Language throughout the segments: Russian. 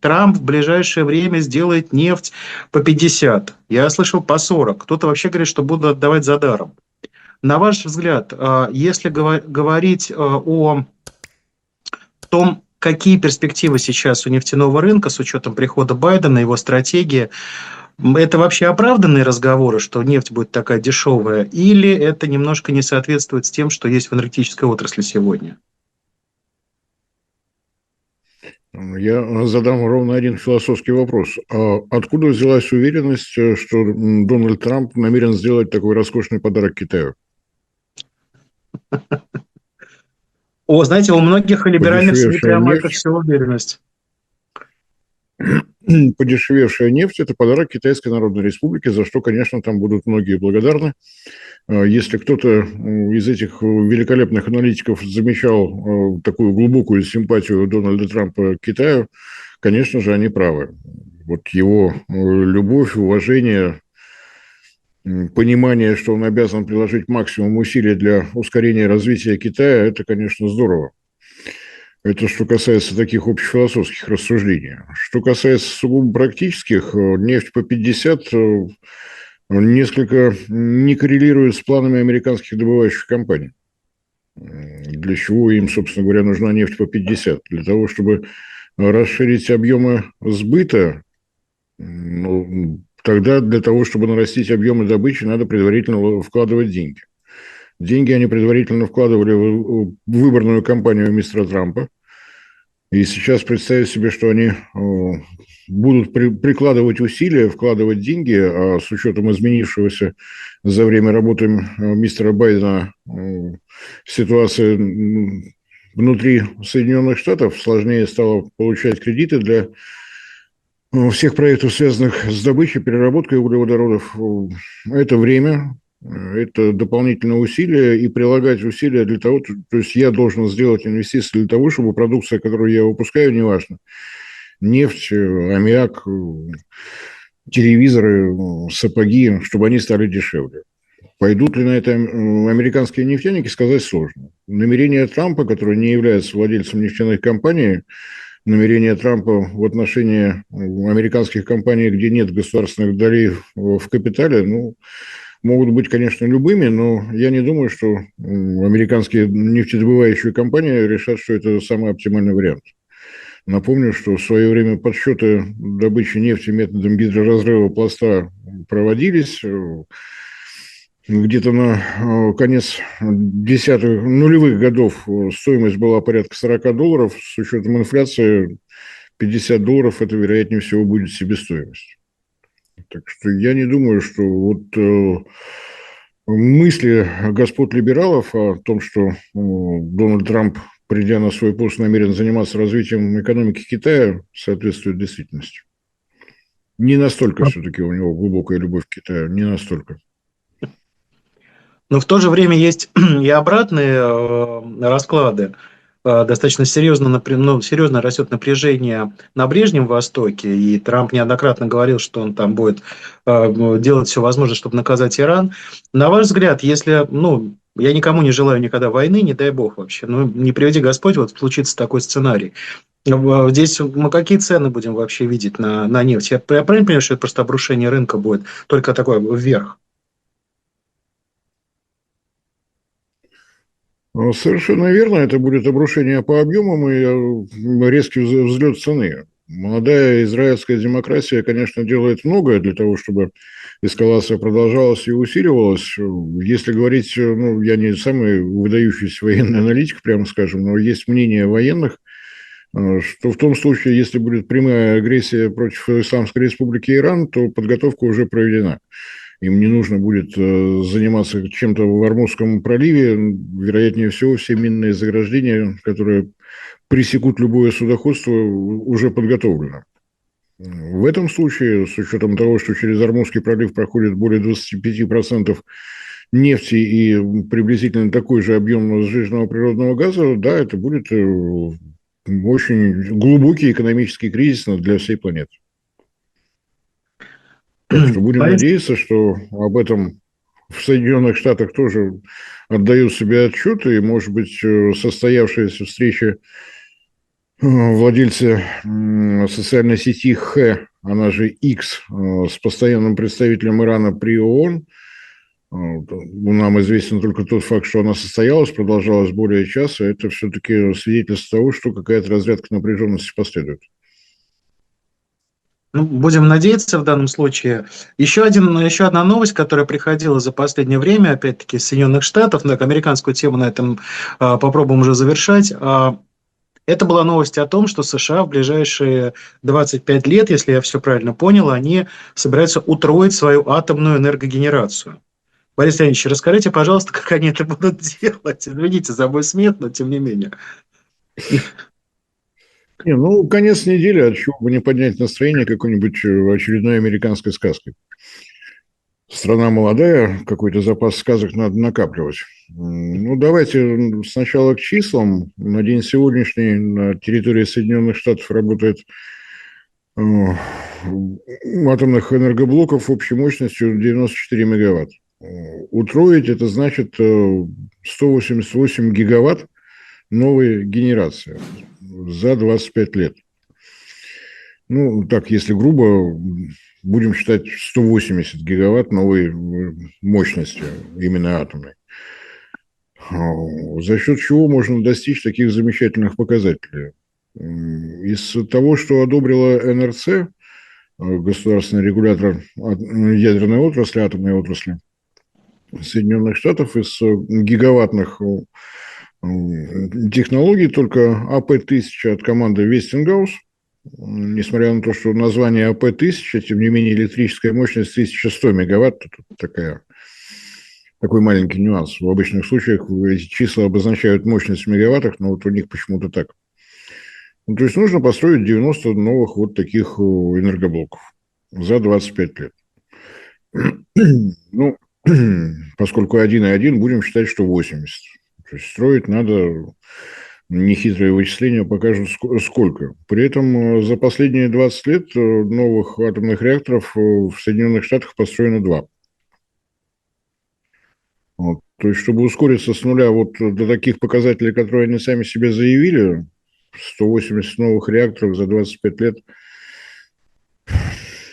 Трамп в ближайшее время сделает нефть по 50. Я слышал по 40. Кто-то вообще говорит, что будут отдавать за даром. На ваш взгляд, если говорить о том, какие перспективы сейчас у нефтяного рынка с учетом прихода Байдена, его стратегии, это вообще оправданные разговоры, что нефть будет такая дешевая, или это немножко не соответствует с тем, что есть в энергетической отрасли сегодня? Я задам ровно один философский вопрос. А откуда взялась уверенность, что Дональд Трамп намерен сделать такой роскошный подарок Китаю? О, знаете, у многих либеральных СМИ Подешевевшая прямо это нефть, все уверенность. подешевевшая нефть – это подарок Китайской Народной Республике, за что, конечно, там будут многие благодарны. Если кто-то из этих великолепных аналитиков замечал такую глубокую симпатию Дональда Трампа к Китаю, конечно же, они правы. Вот его любовь, уважение, понимание, что он обязан приложить максимум усилий для ускорения развития Китая, это, конечно, здорово. Это что касается таких общефилософских рассуждений. Что касается сугубо практических, нефть по 50 несколько не коррелирует с планами американских добывающих компаний. Для чего им, собственно говоря, нужна нефть по 50? Для того, чтобы расширить объемы сбыта, ну, тогда для того, чтобы нарастить объемы добычи, надо предварительно вкладывать деньги. Деньги они предварительно вкладывали в выборную кампанию мистера Трампа. И сейчас представить себе, что они будут прикладывать усилия, вкладывать деньги, а с учетом изменившегося за время работы мистера Байдена ситуации внутри Соединенных Штатов, сложнее стало получать кредиты для всех проектов, связанных с добычей, переработкой углеводородов. Это время, это дополнительные усилия, и прилагать усилия для того, то есть я должен сделать инвестиции для того, чтобы продукция, которую я выпускаю, неважно, нефть, аммиак, телевизоры, сапоги, чтобы они стали дешевле. Пойдут ли на это американские нефтяники, сказать сложно. Намерения Трампа, который не является владельцем нефтяных компаний, намерения Трампа в отношении американских компаний, где нет государственных долей в капитале, ну, могут быть, конечно, любыми, но я не думаю, что американские нефтедобывающие компании решат, что это самый оптимальный вариант. Напомню, что в свое время подсчеты добычи нефти методом гидроразрыва пласта проводились. Где-то на конец десятых, нулевых годов стоимость была порядка $40. С учетом инфляции $50 – это, вероятнее всего, будет себестоимость. Так что я не думаю, что вот мысли господ либералов о том, что Дональд Трамп, придя на свой пост, намерен заниматься развитием экономики Китая, соответствуют действительности. Не настолько все-таки у него глубокая любовь к Китаю, не настолько. Но в то же время есть и обратные расклады. Достаточно серьезно растет напряжение на Ближнем Востоке, и Трамп неоднократно говорил, что он там будет делать все возможное, чтобы наказать Иран. На ваш взгляд, если, я никому не желаю никогда войны, не дай бог вообще, не приведи Господь, вот случится такой сценарий. Здесь мы какие цены будем вообще видеть на нефть? Я правильно понимаю, что это просто обрушение рынка будет, только такое вверх? Совершенно верно, это будет обрушение по объемам и резкий взлет цены. Молодая израильская демократия, конечно, делает многое для того, чтобы эскалация продолжалась и усиливалась. Если говорить, я не самый выдающийся военный аналитик, прямо скажем, но есть мнение военных, что в том случае, если будет прямая агрессия против Исламской Республики Иран, то подготовка уже проведена. Им не нужно будет заниматься чем-то в Ормузском проливе. Вероятнее всего, все минные заграждения, которые пресекут любое судоходство, уже подготовлено. В этом случае, с учетом того, что через Ормузский пролив проходит более 25% нефти и приблизительно такой же объем сжиженного природного газа, да, это будет очень глубокий экономический кризис для всей планеты. Так что будем надеяться, что об этом в Соединенных Штатах тоже отдают себе отчет, и, может быть, состоявшаяся встреча владельцы социальной сети она же X, с постоянным представителем Ирана при ООН. Нам известен только тот факт, что она состоялась, продолжалась более часа. Это все-таки свидетельство того, что какая-то разрядка напряженности последует. Ну, будем надеяться в данном случае. Еще одна новость, которая приходила за последнее время, опять-таки, из Соединенных Штатов, на американскую тему на этом попробуем уже завершать. Это была новость о том, что США в ближайшие 25 лет, если я все правильно понял, они собираются утроить свою атомную энергогенерацию. Борис Леонидович, расскажите, пожалуйста, как они это будут делать. Извините за мой смех, но тем не менее. Не, ну, конец недели, от чего бы не поднять настроение какой-нибудь очередной американской сказкой. Страна молодая, какой-то запас сказок надо накапливать. Ну, давайте сначала к числам. На день сегодняшний на территории Соединенных Штатов работает атомных энергоблоков общей мощностью 94 мегаватт. Утроить это значит 188 гигаватт новой генерации за 25 лет. Ну, так, если грубо, будем считать 180 гигаватт новой мощности, именно атомной. За счет чего можно достичь таких замечательных показателей? Из того, что одобрила НРЦ, государственный регулятор ядерной отрасли, атомной отрасли Соединенных Штатов, из гигаваттных технологий только АП-1000 от команды Westinghouse, несмотря на то, что название АП-1000, тем не менее электрическая мощность 1100 мегаватт, тут такой маленький нюанс. В обычных случаях эти числа обозначают мощность в мегаваттах, но вот у них почему-то так. Ну, то есть нужно построить 90 новых вот таких энергоблоков за 25 лет. Ну, поскольку 1,1, будем считать, что 80. То есть строить надо, нехитрые вычисления покажут сколько. При этом за последние 20 лет новых атомных реакторов в Соединенных Штатах построено 2. Вот. То есть, чтобы ускориться с нуля вот до таких показателей, которые они сами себе заявили, 180 новых реакторов за 25 лет,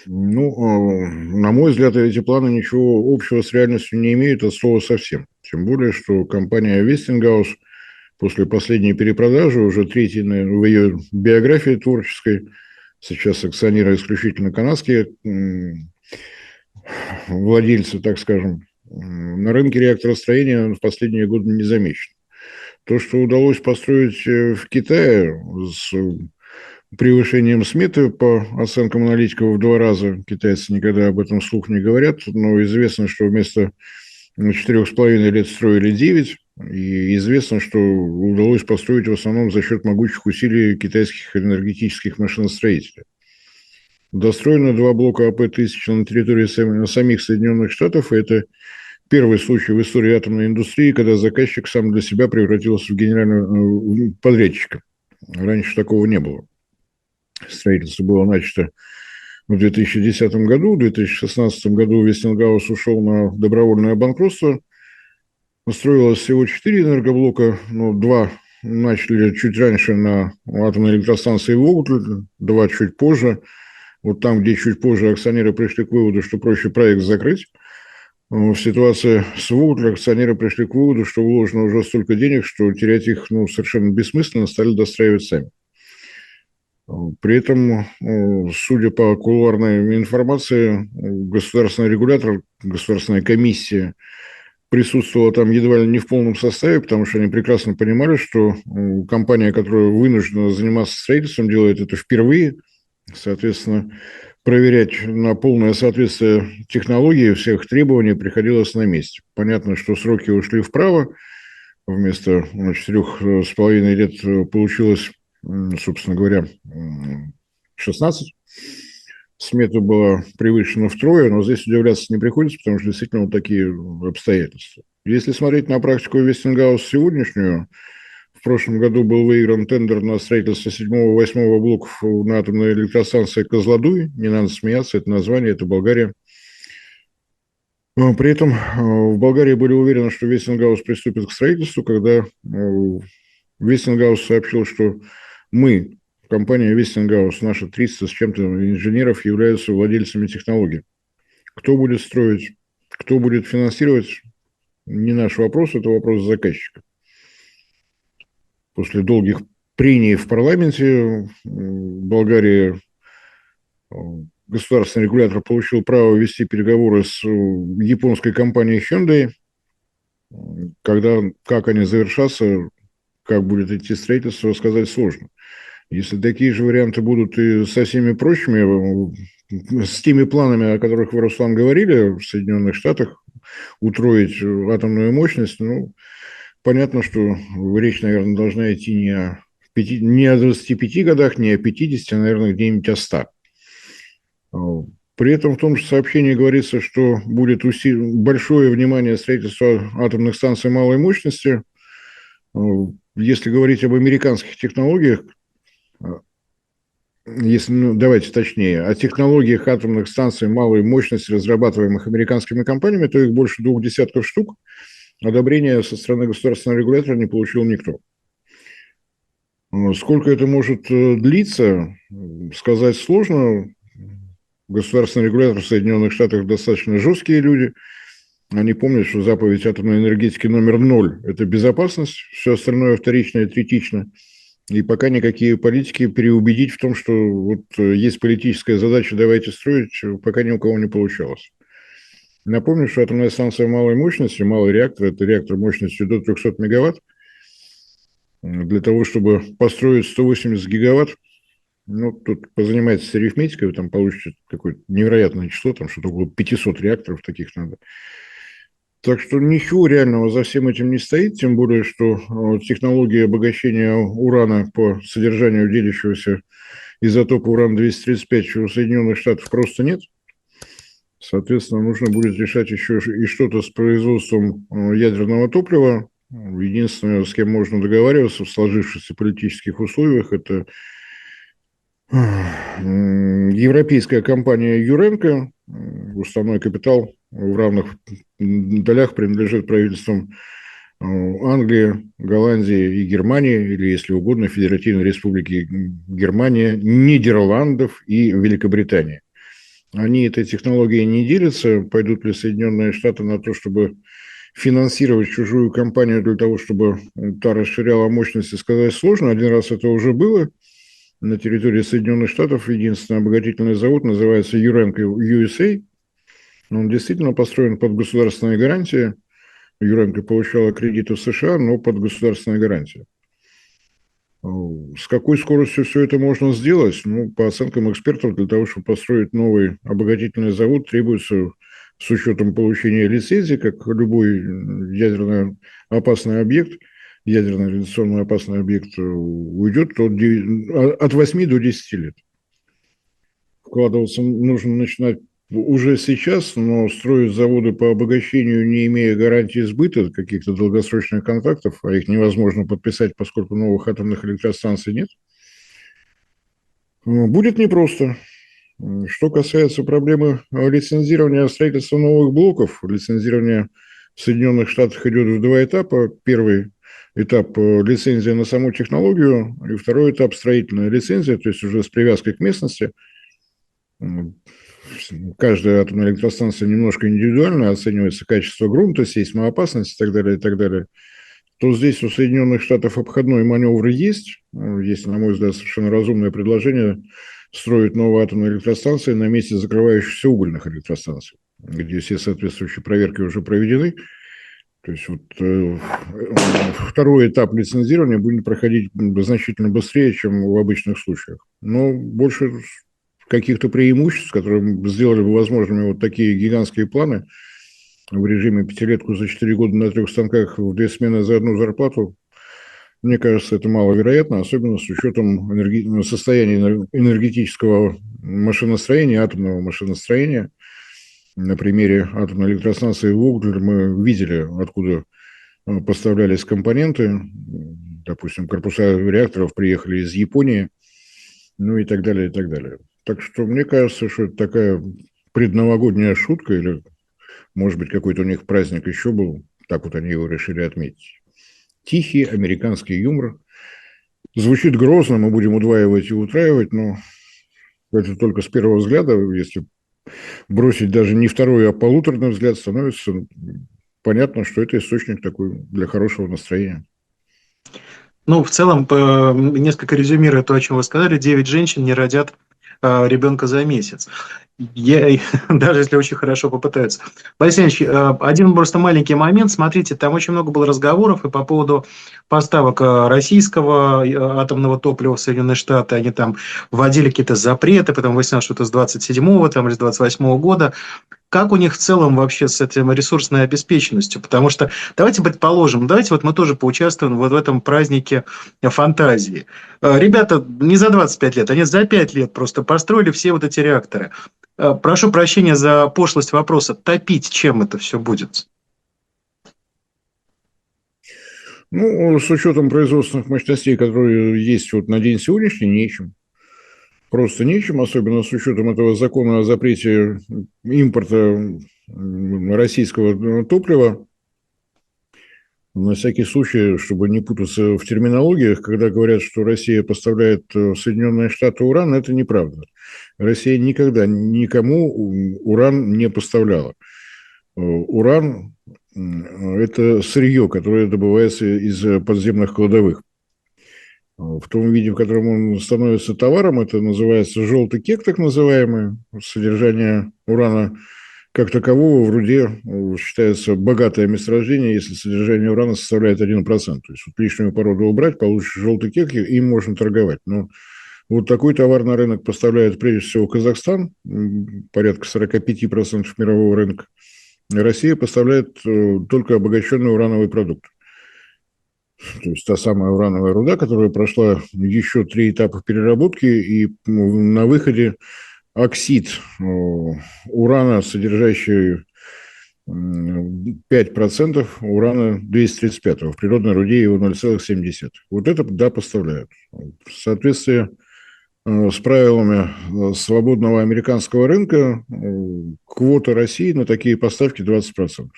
ну, на мой взгляд, эти планы ничего общего с реальностью не имеют от слова совсем. Тем более, что компания Westinghouse после последней перепродажи, уже третьей в ее биографии творческой, сейчас акционеры исключительно канадские владельцы, так скажем, на рынке реакторостроения в последние годы не замечен. То, что удалось построить в Китае с превышением сметы по оценкам аналитиков в 2 раза, китайцы никогда об этом вслух не говорят, но известно, что вместо 4,5 лет строили 9, и известно, что удалось построить в основном за счет могучих усилий китайских энергетических машиностроителей. Достроено 2 блока АП-1000 на территории самих Соединенных Штатов, и это первый случай в истории атомной индустрии, когда заказчик сам для себя превратился в генерального подрядчика. Раньше такого не было. Строительство было начато в 2010 году. В 2016 году Westinghouse ушел на добровольное банкротство. Строилось всего 4 энергоблока, но 2 начали чуть раньше на атомной электростанции Вогтль, 2 чуть позже. Вот там, где чуть позже акционеры пришли к выводу, что проще проект закрыть. В ситуации с Вогтль акционеры пришли к выводу, что вложено уже столько денег, что терять их совершенно бессмысленно, стали достраивать сами. При этом, судя по кулуарной информации, государственный регулятор, государственная комиссия присутствовала там едва ли не в полном составе, потому что они прекрасно понимали, что компания, которая вынуждена заниматься строительством, делает это впервые. Соответственно, проверять на полное соответствие технологии всех требований приходилось на месте. Понятно, что сроки ушли вправо. Вместо 4,5 лет получилось, собственно говоря, 16. Смета была превышена втрое, но здесь удивляться не приходится, потому что действительно вот такие обстоятельства. Если смотреть на практику Westinghouse сегодняшнюю, в прошлом году был выигран тендер на строительство 7-8 блоков на атомной электростанции Козлодуй. Не надо смеяться, это название, это Болгария. При этом в Болгарии были уверены, что Westinghouse приступит к строительству, когда Westinghouse сообщил, что мы компания Westinghouse, наши 300 с чем-то инженеров являются владельцами технологий. Кто будет строить, кто будет финансировать, не наш вопрос, это вопрос заказчика. После долгих прений в парламенте Болгария, государственный регулятор, получил право вести переговоры с японской компанией Hyundai. Когда, как они завершатся, как будет идти строительство, сказать сложно. Если такие же варианты будут и со всеми прочими, с теми планами, о которых вы, Руслан, говорили в Соединенных Штатах, утроить атомную мощность, ну, понятно, что речь, наверное, должна идти не о 25 годах, не о 50, а, наверное, где-нибудь о 100. При этом в том же сообщении говорится, что будет большое внимание строительству атомных станций малой мощности. Если говорить об американских технологиях, если, ну, давайте точнее, о технологиях атомных станций малой мощности, разрабатываемых американскими компаниями, то их больше 20 штук. Одобрения со стороны государственного регулятора не получил никто. Сколько это может длиться, сказать сложно. Государственный регулятор в Соединенных Штатах достаточно жесткие люди. Они помнят, что заповедь атомной энергетики номер 0 – это безопасность, все остальное вторично и третично. И пока никакие политики переубедить в том, что вот есть политическая задача, давайте строить, пока ни у кого не получалось. Напомню, что атомная станция малой мощности, малый реактор – это реактор мощностью до 300 мегаватт. Для того, чтобы построить 180 гигаватт, ну, тут позанимайтесь арифметикой, вы там получите какое-то невероятное число, там что-то около 500 реакторов таких надо. Так что ничего реального за всем этим не стоит, тем более, что технологии обогащения урана по содержанию делящегося изотопа уран-235 у Соединенных Штатов просто нет. Соответственно, нужно будет решать еще и что-то с производством ядерного топлива. Единственное, с кем можно договариваться в сложившихся политических условиях, это европейская компания Юренко. Уставной капитал в равных долях принадлежит правительствам Англии, Голландии и Германии, или, если угодно, Федеративной Республики Германия, Нидерландов и Великобритании. Они этой технологией не делятся. Пойдут ли Соединенные Штаты на то, чтобы финансировать чужую компанию для того, чтобы та расширяла мощности, сказать сложно. Один раз это уже было. На территории Соединенных Штатов единственный обогатительный завод называется Юренко USA. Он действительно построен под государственные гарантии. Юренко получала кредиты в США, но под государственные гарантии. С какой скоростью все это можно сделать? Ну, по оценкам экспертов, для того, чтобы построить новый обогатительный завод, требуется, с учетом получения лицензии, как любой ядерно опасный объект, ядерно радиационно опасный объект, уйдет от 8 до 10 лет. Вкладываться нужно начинать уже сейчас, но строить заводы по обогащению, не имея гарантии сбыта, каких-то долгосрочных контрактов, а их невозможно подписать, поскольку новых атомных электростанций нет, будет непросто. Что касается проблемы лицензирования строительства новых блоков, лицензирование в Соединенных Штатах идет в два этапа. Первый этап – лицензия на саму технологию, и второй этап – строительная лицензия, то есть уже с привязкой к местности. Каждая атомная электростанция немножко индивидуально оценивается качество грунта, сейсмоопасность и так далее, и так далее. То здесь у Соединенных Штатов обходной маневр есть. Есть, на мой взгляд, совершенно разумное предложение строить новые атомные электростанции на месте закрывающихся угольных электростанций, где все соответствующие проверки уже проведены. То есть вот второй этап лицензирования будет проходить значительно быстрее, чем в обычных случаях. Но больше каких-то преимуществ, которые сделали бы возможными вот такие гигантские планы в режиме пятилетку за 4 года на 3 станках в 2 смены за одну зарплату, мне кажется, это маловероятно, особенно с учетом состояния энергетического машиностроения, атомного машиностроения. На примере атомной электростанции Вуглер мы видели, откуда поставлялись компоненты. Допустим, корпуса реакторов приехали из Японии, ну и так далее, и так далее. Так что мне кажется, что это такая предновогодняя шутка, или, может быть, какой-то у них праздник еще был, так вот они его решили отметить. Тихий американский юмор. Звучит грозно, мы будем удваивать и утраивать, но это только с первого взгляда. Если бросить даже не второй, а полуторный взгляд, становится понятно, что это источник такой для хорошего настроения. Ну, в целом, несколько резюмируя то, о чем вы сказали, 9 женщин не родят ребенка за месяц. Даже если очень хорошо попытаются. Борис Ильич, один просто маленький момент. Смотрите, там очень много было разговоров и по поводу поставок российского атомного топлива в Соединенные Штаты. Они там вводили какие-то запреты, потом выяснилось, что это с 27-го там, или с 28-го года. Как у них в целом вообще с этим ресурсной обеспеченностью? Потому что давайте предположим, давайте вот мы тоже поучаствуем вот в этом празднике фантазии. Ребята не за 25 лет, они за 5 лет просто построили все вот эти реакторы. Прошу прощения за пошлость вопроса. Топить чем это все будет? Ну, с учетом производственных мощностей, которые есть вот на день сегодняшний, нечем. Просто нечем, особенно с учетом этого закона о запрете импорта российского топлива. На всякий случай, чтобы не путаться в терминологиях, когда говорят, что Россия поставляет в Соединенные Штаты уран, это неправда. Россия никогда никому уран не поставляла. Уран – это сырье, которое добывается из подземных кладовых. В том виде, в котором он становится товаром, это называется желтый кек, так называемый. Содержание урана как такового в руде считается богатое месторождение, если содержание урана составляет 1%. То есть вот лишнюю породу убрать, получишь желтый кек, и им можно торговать. Но вот такой товар на рынок поставляет прежде всего Казахстан, порядка 45% мирового рынка. Россия поставляет только обогащенный урановый продукт. То есть та самая урановая руда, которая прошла еще 3 этапа переработки, и на выходе оксид урана, содержащий 5% урана 235, в природной руде его 0,7. Вот это, да, поставляют. В соответствии с правилами свободного американского рынка квота России на такие поставки 20%.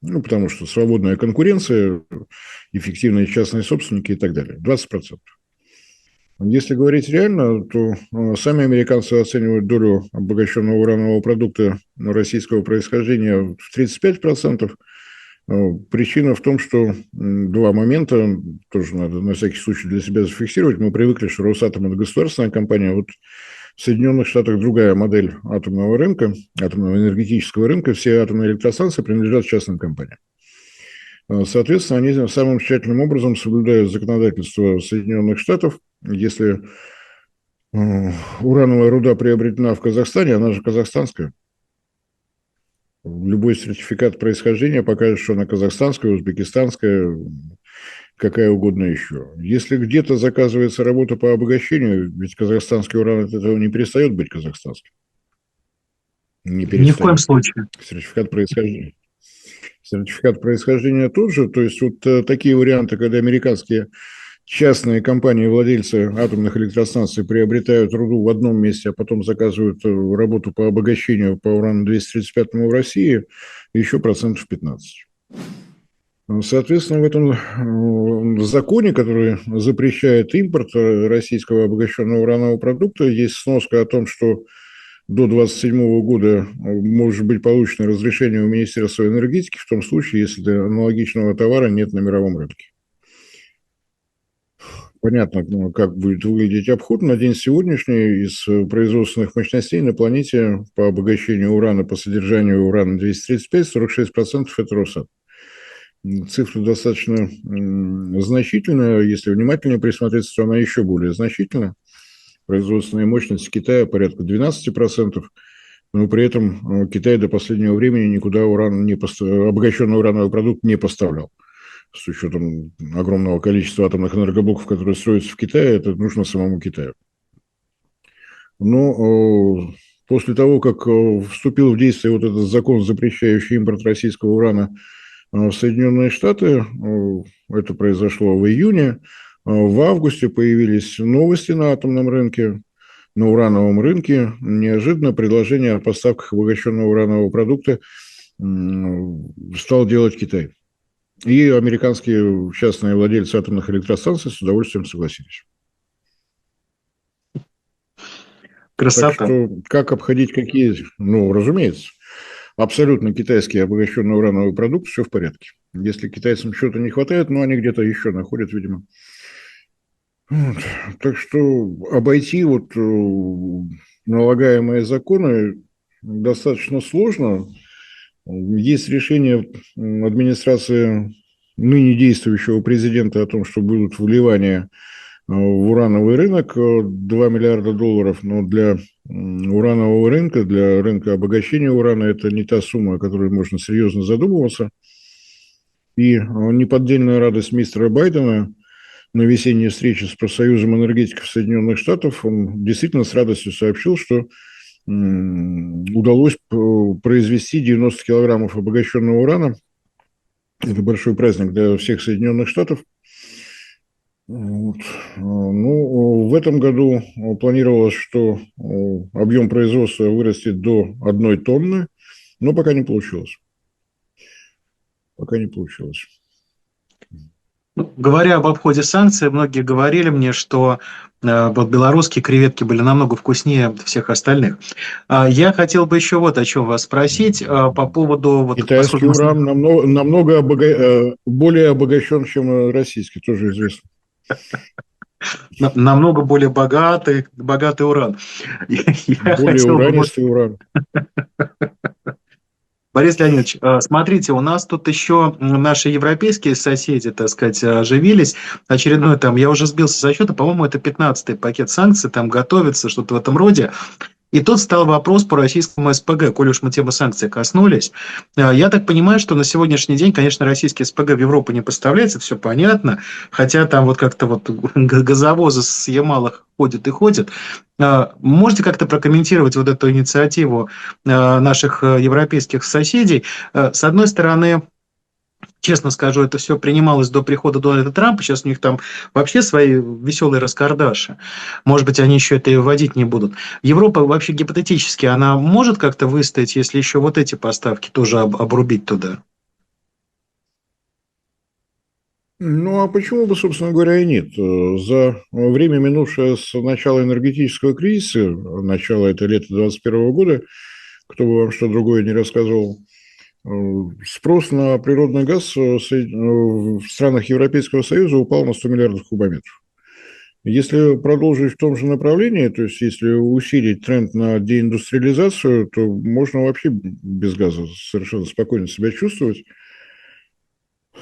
Ну, потому что свободная конкуренция, эффективные частные собственники и так далее. 20%. Если говорить реально, то сами американцы оценивают долю обогащенного уранового продукта российского происхождения в 35%. Причина в том, что два момента, тоже надо на всякий случай для себя зафиксировать. Мы привыкли, что Росатом – это государственная компания, вот в Соединенных Штатах другая модель атомного рынка, атомного энергетического рынка. Все атомные электростанции принадлежат частным компаниям. Соответственно, они самым тщательным образом соблюдают законодательство Соединенных Штатов. Если урановая руда приобретена в Казахстане, она же казахстанская. Любой сертификат происхождения покажет, что она казахстанская, узбекистанская, какая угодно еще. Если где-то заказывается работа по обогащению, ведь казахстанский уран от этого не перестает быть казахстанским. Не Ни в коем перестает. случае. Сертификат происхождения. Сертификат происхождения тот же. То есть вот такие варианты, когда американские частные компании, владельцы атомных электростанций приобретают руду в одном месте, а потом заказывают работу по обогащению по урану-235 в России, еще 15%. Соответственно, в этом законе, который запрещает импорт российского обогащенного уранового продукта, есть сноска о том, что до 2027 года может быть получено разрешение у Министерства энергетики в том случае, если аналогичного товара нет на мировом рынке. Понятно, как будет выглядеть обход. На день сегодняшний из производственных мощностей на планете по обогащению урана, по содержанию урана-235, 46% это Росатом. Цифра достаточно значительная. Если внимательнее присмотреться, то она еще более значительна. Производственные мощности Китая порядка 12%, но при этом Китай до последнего времени никуда обогащенный урановый продукт не поставлял. С учетом огромного количества атомных энергоблоков, которые строятся в Китае, это нужно самому Китаю. Но после того, как вступил в действие вот этот закон, запрещающий импорт российского урана в Соединенные Штаты, это произошло в июне, в августе появились новости на атомном рынке, на урановом рынке. Неожиданно предложение о поставках обогащенного уранового продукта стал делать Китай. И американские частные владельцы атомных электростанций с удовольствием согласились. Так Красота. что как обходить какие... Ну, разумеется, абсолютно китайский обогащенный урановый продукт, все в порядке. Если китайцам чего-то не хватает, ну, они где-то еще находят, видимо. Вот. Так что обойти вот налагаемые законы достаточно сложно. Есть решение администрации ныне действующего президента о том, что будут вливания в урановый рынок 2 миллиарда долларов, но для уранового рынка, для рынка обогащения урана это не та сумма, о которой можно серьезно задумываться. И неподдельная радость мистера Байдена на весенней встрече с профсоюзом энергетиков Соединенных Штатов, он действительно с радостью сообщил, что удалось произвести 90 килограммов обогащенного урана. Это большой праздник для всех Соединенных Штатов. Вот. Ну, в этом году планировалось, что объем производства вырастет до 1 тонны, но пока не получилось. Пока не получилось. Ну, говоря об обходе санкций, многие говорили мне, что вот белорусские креветки были намного вкуснее всех остальных. Я хотел бы еще вот о чем вас спросить по поводу... Вот, Китайский уран намного более обогащен, чем российский, тоже известно. Намного более богатый уран. Более уранистый уран. Борис Леонидович, смотрите, у нас тут еще наши европейские соседи, так сказать, оживились. Очередной там, я уже сбился со счета, по-моему, это 15-й пакет санкций, там готовится, что-то в этом роде. И тут стал вопрос по российскому СПГ, коль уж мы темы санкций коснулись. Я так понимаю, что на сегодняшний день, конечно, российский СПГ в Европу не поставляется, все понятно, хотя там вот как-то вот газовозы с Ямала ходят и ходят. Можете как-то прокомментировать вот эту инициативу наших европейских соседей? С одной стороны, честно скажу, это все принималось до прихода Дональда Трампа. Сейчас у них там вообще свои веселые раскардаши. Может быть, они еще это и вводить не будут. Европа вообще гипотетически, она может как-то выстоять, если еще вот эти поставки тоже обрубить туда? Ну, а почему бы, собственно говоря, и нет? За время, минувшее с начала энергетического кризиса, начало это лета 2021 года, кто бы вам что другое не рассказывал, спрос на природный газ в странах Европейского Союза упал на 100 миллиардов кубометров. Если продолжить в том же направлении, то есть если усилить тренд на деиндустриализацию, то можно вообще без газа совершенно спокойно себя чувствовать.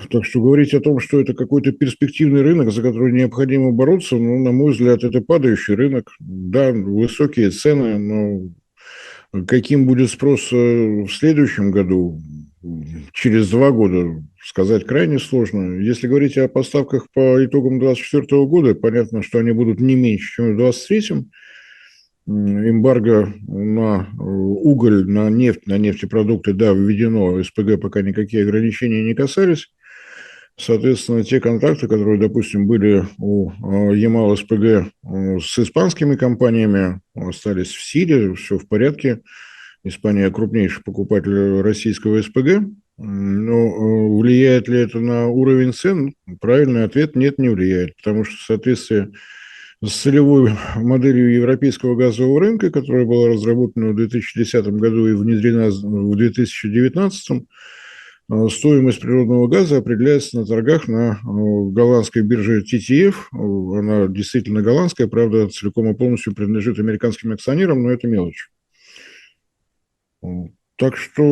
Так что говорить о том, что это какой-то перспективный рынок, за который необходимо бороться, ну, на мой взгляд, это падающий рынок. Да, высокие цены, но каким будет спрос в следующем году, через 2 года, сказать крайне сложно. Если говорить о поставках по итогам 2024 года, понятно, что они будут не меньше, чем в 2023. Эмбарго на уголь, на нефть, на нефтепродукты, да, введено, СПГ пока никакие ограничения не касались. Соответственно, те контракты, которые, допустим, были у Ямал СПГ с испанскими компаниями, остались в силе, все в порядке. Испания крупнейший покупатель российского СПГ. Но влияет ли это на уровень цен? Правильный ответ – нет, не влияет, потому что в соответствии с целевой моделью европейского газового рынка, которая была разработана в 2010 году и внедрена в 2019, стоимость природного газа определяется на торгах на голландской бирже TTF. Она действительно голландская, правда, целиком и полностью принадлежит американским акционерам, но это мелочь. Так что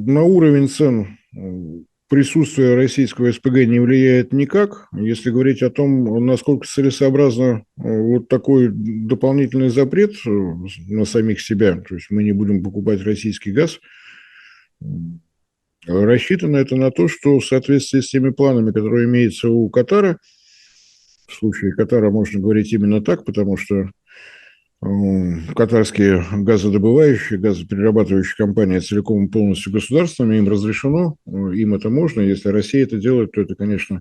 на уровень цен присутствие российского СПГ не влияет никак. Если говорить о том, насколько целесообразно вот такой дополнительный запрет на самих себя, то есть мы не будем покупать российский газ, рассчитано это на то, что в соответствии с теми планами, которые имеются у Катара, в случае Катара можно говорить именно так, потому что катарские газодобывающие, газоперерабатывающие компании целиком и полностью государственными, им разрешено, им это можно. Если Россия это делает, то это, конечно,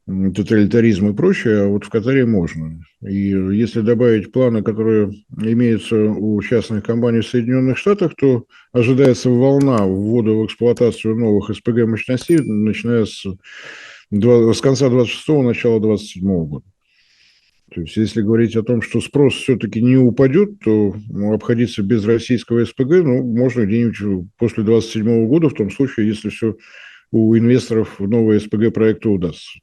тоталитаризм и прочее, а вот в Катаре можно. И если добавить планы, которые имеются у частных компаний в Соединенных Штатах, то ожидается волна ввода в эксплуатацию новых СПГ мощностей, начиная с конца 26-го, начала 27-го года. То есть, если говорить о том, что спрос все-таки не упадет, то обходиться без российского СПГ, можно где-нибудь после 2027 года, в том случае, если все у инвесторов в новые СПГ проекты удастся.